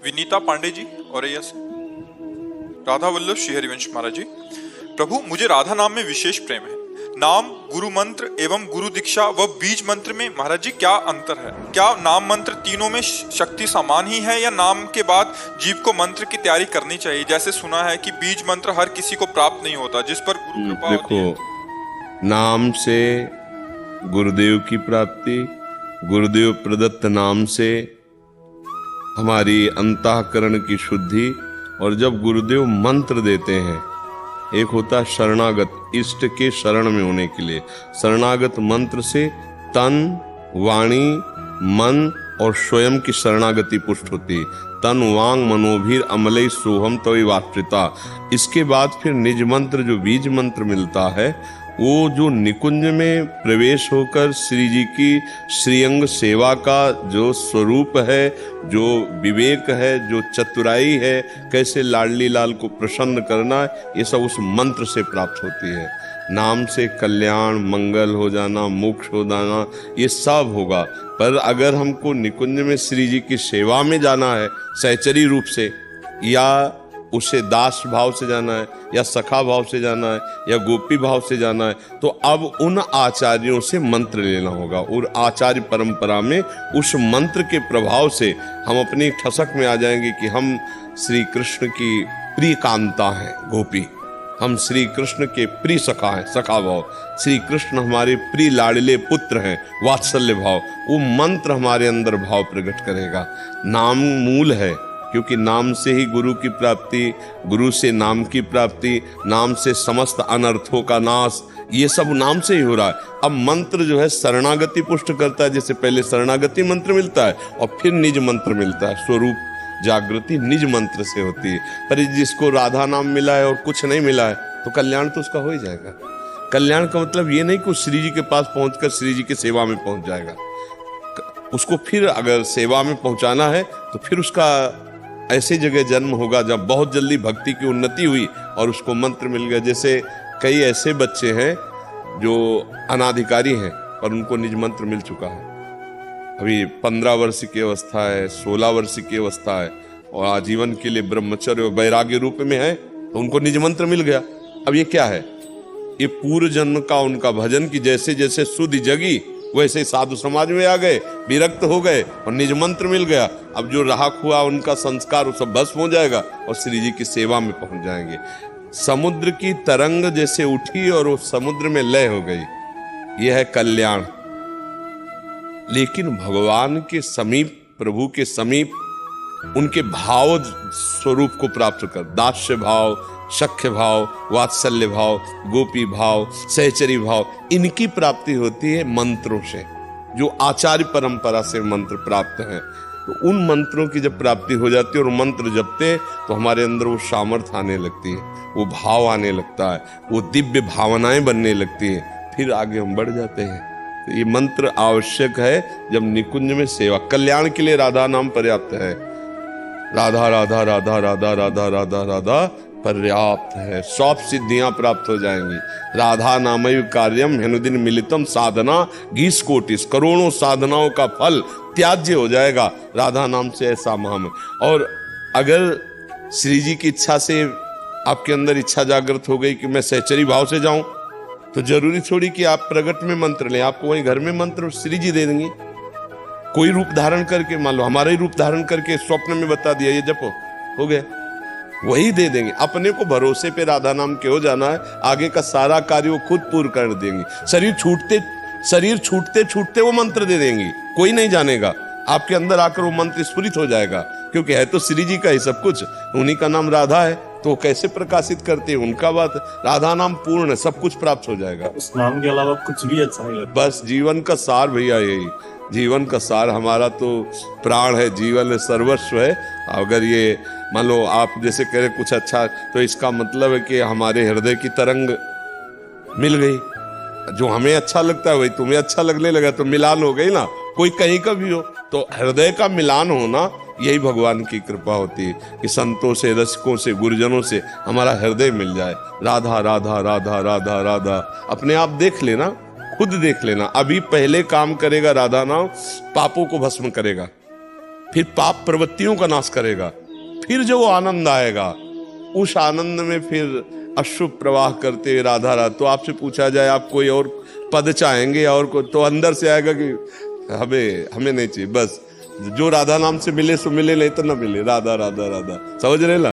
विनीता पांडे जी औरैया से। राधा वल्लभ श्री हरिवंश महाराज जी। प्रभु, मुझे राधा नाम में विशेष प्रेम है। नाम, गुरु मंत्र एवं गुरु दीक्षा व बीज मंत्र में महाराज जी क्या अंतर है? क्या नाम मंत्र तीनों में शक्ति समान ही है या नाम के बाद जीव को मंत्र की तैयारी करनी चाहिए? जैसे सुना है कि बीज मंत्र हर किसी को प्राप्त नहीं होता, जिस पर गुरु कृपा होती है। देखो, नाम से गुरुदेव की प्राप्ति, गुरुदेव प्रदत्त नाम से हमारी अंतःकरण की शुद्धि, और जब गुरुदेव मंत्र देते हैं, एक होता है शरणागत, इष्ट के शरण में होने के लिए। शरणागत मंत्र से तन, वाणी, मन और स्वयं की शरणागति पुष्ट होती है। तन वांग मनोभीर अमलई सोहम तवि वात्रिता। इसके बाद फिर निज मंत्र जो बीज मंत्र मिलता है, वो जो निकुंज में प्रवेश होकर श्री जी की श्रीअंग सेवा का जो स्वरूप है, जो विवेक है, जो चतुराई है, कैसे लाडली लाल को प्रसन्न करना है, ये सब उस मंत्र से प्राप्त होती है। नाम से कल्याण, मंगल हो जाना, मोक्ष हो जाना, ये सब होगा। पर अगर हमको निकुंज में श्री जी की सेवा में जाना है सहचरी रूप से, या उसे दास भाव से जाना है, या सखा भाव से जाना है, या गोपी भाव से जाना है, तो अब उन आचार्यों से मंत्र लेना होगा। और आचार्य परंपरा में उस मंत्र के प्रभाव से हम अपनी ठसक में आ जाएंगे कि हम श्री कृष्ण की प्रिय कांता हैं गोपी, हम श्री कृष्ण के प्रिय सखा हैं, सखा भाव। श्री कृष्ण हमारे प्रिय लाडले पुत्र हैं, वात्सल्य भाव। वो मंत्र हमारे अंदर भाव प्रकट करेगा। नाम मूल है, क्योंकि नाम से ही गुरु की प्राप्ति, गुरु से नाम की प्राप्ति, नाम से समस्त अनर्थों का नाश, ये सब नाम से ही हो रहा है। अब मंत्र जो है शरणागति पुष्ट करता है। जैसे पहले शरणागति मंत्र मिलता है और फिर निज मंत्र मिलता है। स्वरूप जागृति निज मंत्र से होती है। पर जिसको राधा नाम मिला है और कुछ नहीं मिला है, तो कल्याण तो उसका हो ही जाएगा। कल्याण का मतलब ये नहीं कि श्री जी के पास पहुंचकर श्री जी की सेवा में पहुंच जाएगा। उसको फिर अगर सेवा में पहुंचाना है तो फिर उसका ऐसे जगह जन्म होगा जब बहुत जल्दी भक्ति की उन्नति हुई और उसको मंत्र मिल गया। जैसे कई ऐसे बच्चे हैं जो अनाधिकारी हैं पर उनको निज मंत्र मिल चुका है। अभी 15 वर्ष की अवस्था है, 16 वर्ष की अवस्था है, और आजीवन के लिए ब्रह्मचर्य और वैराग्य रूप में है, तो उनको निज मंत्र मिल गया। अब ये क्या है? ये पूर्व जन्म का उनका भजन की जैसे जैसे सुधि जगी, वैसे साधु समाज में आ गए, विरक्त हो गए और निज मंत्र मिल गया। अब जो राहक हुआ उनका संस्कार वो सब भस्म हो जाएगा और श्री जी की सेवा में पहुंच जाएंगे। समुद्र की तरंग जैसे उठी और वो समुद्र में लय हो गई, यह है कल्याण। लेकिन भगवान के समीप, प्रभु के समीप उनके भाव स्वरूप को प्राप्त कर, दास्य भाव, सख्य भाव, वात्सल्य भाव, गोपी भाव, सहचरी भाव, इनकी प्राप्ति होती है मंत्रों से, जो आचार्य परंपरा से मंत्र प्राप्त हैं। तो उन मंत्रों की जब प्राप्ति हो जाती है और मंत्र जपते तो हमारे अंदर वो सामर्थ्य आने लगती है, वो भाव आने लगता है, वो दिव्य भावनाएं बनने लगती हैं, फिर आगे हम बढ़ जाते हैं। तो ये मंत्र आवश्यक है जब निकुंज में सेवा। कल्याण के लिए राधा नाम पर्याप्त है। राधा राधा राधा राधा राधा राधा राधा पर्याप्त है, सब सिद्धियां प्राप्त हो जाएंगी। राधा नामैव कार्यम हेनुदिन मिलितम साधना गीस कोटिस, करोड़ों साधनाओं का फल त्याज्य हो जाएगा राधा नाम से। ऐसा महाम। और अगर श्री जी की इच्छा से आपके अंदर इच्छा जागृत हो गई कि मैं सहचरी भाव से जाऊं, तो जरूरी थोड़ी कि आप प्रगट में मंत्र लें, आपको वहीं घर में मंत्र श्री जी दे देंगे। कोई रूप धारण करके, मान लो हमारा ही रूप धारण करके स्वप्न में बता दिया ये जपो, हो गया, वही दे देंगे। अपने को भरोसे पे राधा नाम के हो जाना है, आगे का सारा कार्य वो खुद पूर्ण कर देंगे। शरीर छूटते छूटते वो मंत्र दे देंगी, कोई नहीं जानेगा। आपके अंदर आकर वो मंत्र स्फुरित हो जाएगा, क्योंकि है तो श्री जी का ही सब कुछ। उन्हीं का नाम राधा है, तो कैसे प्रकाशित करते हैं उनका बात। राधा नाम पूर्ण है, सब कुछ प्राप्त हो जाएगा। उस नाम के अलावा कुछ भी अच्छा नहीं लगता। बस जीवन का सार भैया यही, जीवन का सार हमारा तो प्राण है, जीवन है, सर्वस्व है। अगर ये मान लो आप जैसे कह रहे कुछ अच्छा, तो इसका मतलब है कि हमारे हृदय की तरंग मिल गई। जो हमें अच्छा लगता है वही तुम्हें अच्छा लगने लगा, तो मिलान हो गई ना। कोई कहीं का भी हो, तो हृदय का मिलान होना यही भगवान की कृपा होती है कि संतों से, रसिकों से, गुरुजनों से हमारा हृदय मिल जाए। राधा राधा राधा राधा राधा, अपने आप देख लेना, खुद देख लेना। अभी पहले काम करेगा राधा नाम, पापों को भस्म करेगा। फिर पाप प्रवृत्तियों का नाश करेगा, फिर जो वो आनंद आएगा उस आनंद में फिर अश्रु प्रवाह करते राधा राधा। तो आपसे पूछा जाए आप कोई और पद चाहेंगे और को, तो अंदर से आएगा कि हमें नहीं चाहिए, बस जो राधा नाम से मिले सो मिले, नहीं तो ना मिले, राधा राधा राधा। समझ रहे ना?